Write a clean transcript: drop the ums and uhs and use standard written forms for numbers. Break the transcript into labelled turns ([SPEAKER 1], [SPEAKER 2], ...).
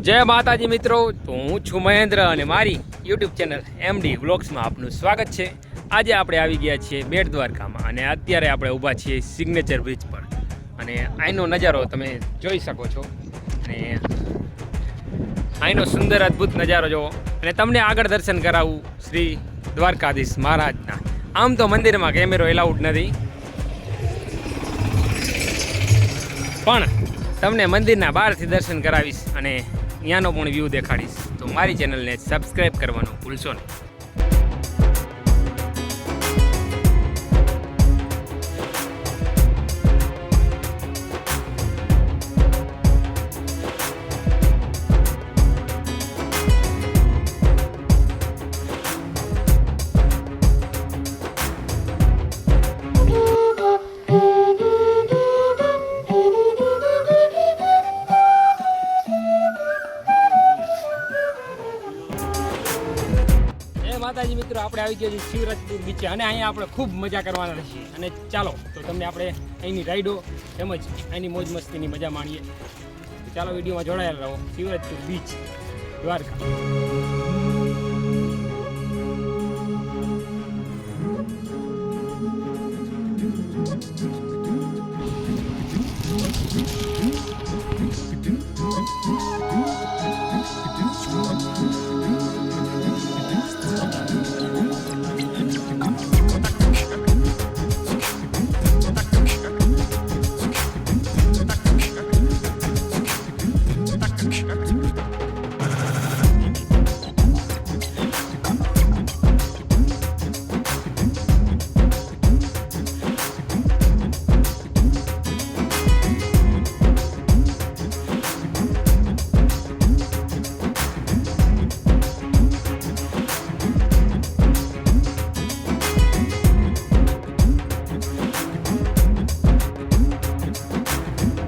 [SPEAKER 1] જય માતાજી મિત્રો, તો હું છું મહેન્દ્ર અને મારી યુટ્યુબ ચેનલ એમડી વ્લોગ્સમાં આપનું સ્વાગત છે. આજે આપણે આવી ગયા છીએ બેટ દ્વારકામાં અને અત્યારે આપણે ઊભા છીએ સિગ્નેચર બ્રિજ પર અને અહીંનો નજારો તમે જોઈ શકો છો. અને અહીંનો સુંદર અદ્ભુત નજારો જોવો અને તમને આગળ દર્શન કરાવું શ્રી દ્વારકાધીશ મહારાજના. આમ તો મંદિરમાં કેમેરો એલાઉડ નથી, પણ તમને મંદિરના બહારથી દર્શન કરાવીશ અને ત્યાંનો પણ વ્યૂ દેખાડીશ. તો મારી ચેનલને સબસ્ક્રાઈબ કરવાનું ભૂલશો નહીં. માતાજી મિત્રો, આપણે આવી ગયા છીએ શિવરાજપુર બીચે અને અહીંયા આપણે ખૂબ મજા કરવાના છીએ. અને ચાલો તો તમને આપણે અહીંની રાઈડો તેમજ અહીંની મોજ મસ્તીની મજા માણીએ. ચાલો વિડીયોમાં જોડાયેલા રહો. શિવરાજપુર બીચ દ્વારકા.